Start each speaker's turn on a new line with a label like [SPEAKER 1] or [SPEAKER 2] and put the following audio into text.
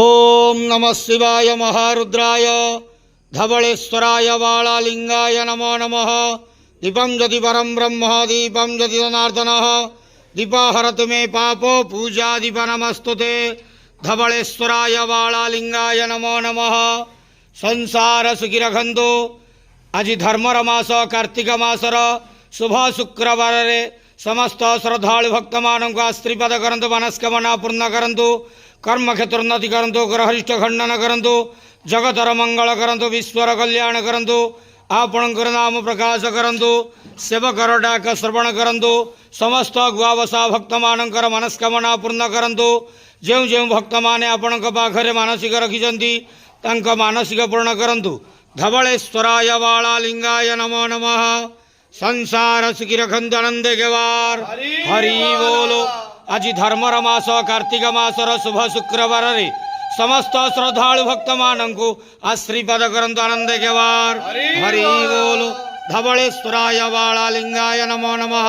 [SPEAKER 1] ಓಂ ನಮಃ ಶಿವಾಯ ಮಹಾರುದ್ರಾಯ ಧವಳೇಶ್ವರಾಯ ಬಾಳಲಿಂಗಾಯ ನಮೋ ನಮಃ. ದೀಪಂ ಜ್ಯೋತಿ ಪರಂ ಬ್ರಹ್ಮ ದೀಪಂ ಜ್ಯೋತಿ ಜನಾರ್ದನಃ ದೀಪಾಹರತು ಮೇ ಪಾಪೋ ಪೂಜಾ ದೀಪ ನಮಸ್ತುತೆ. ಧವಳೇಶ್ವರಾಯ ಬಾಳಲಿಂಗಾಯ ನಮೋ ನಮಃ. ಸಂಸಾರ ಸುಖಿರಖಂದು. ଆଜି ଧର୍ମର ମାସ କାର୍ତ୍ତିକ ମାସର ଶୁଭ ଶୁକ୍ରବାରରେ ସମସ୍ତ ଶ୍ରଦ୍ଧାଳୁ ଭକ୍ତମାନଙ୍କୁ ଆଶୀର୍ବାଦ କରନ୍ତୁ, ମନସ୍କାମନା ପୂର୍ଣ୍ଣ କରନ୍ତୁ, କର୍ମକ୍ଷେତ୍ର ଉନ୍ନତି କରନ୍ତୁ, ଗ୍ରହରିଷ୍ଠ ଖଣ୍ଡନ କରନ୍ତୁ, ଜଗତର ମଙ୍ଗଳ କରନ୍ତୁ, ବିଶ୍ୱର କଲ୍ୟାଣ କରନ୍ତୁ, ଆପଣଙ୍କର ନାମ ପ୍ରକାଶ କରନ୍ତୁ, ସେବକର ଡାକ ଶ୍ରବଣ କରନ୍ତୁ, ସମସ୍ତ ଗୁଆବସା ଭକ୍ତମାନଙ୍କର ମନସ୍କାମନା ପୂର୍ଣ୍ଣ କରନ୍ତୁ। ଯେଉଁ ଯେଉଁ ଭକ୍ତମାନେ ଆପଣଙ୍କ ପାଖରେ ମାନସିକ ରଖିଛନ୍ତି ତାଙ୍କ ମାନସିକ ପୂରଣ କରନ୍ତୁ। ଧବଳେଶ୍ୱରାୟ ବାଳଲିଙ୍ଗାୟ ନମୋ ନମଃ। ସଂସାର ସୁଖୀ ରଖନ୍ତୁ, ଆନନ୍ଦେ ଗେବାର ହରି ବୋଲ। ଆଜି ଧର୍ମର ମାସ କାର୍ତ୍ତିକ ମାସର ଶୁଭ ଶୁକ୍ରବାରରେ ସମସ୍ତ ଶ୍ରଦ୍ଧାଳୁ ଭକ୍ତମାନଙ୍କୁ ଆଶୀର୍ବାଦ କରନ୍ତୁ, ଆନନ୍ଦେ ଗେବାର ହରି ବୋଲ। ଧବଳେଶ୍ୱରାୟ ବାଳଲିଙ୍ଗାୟ ନମୋ ନମଃ।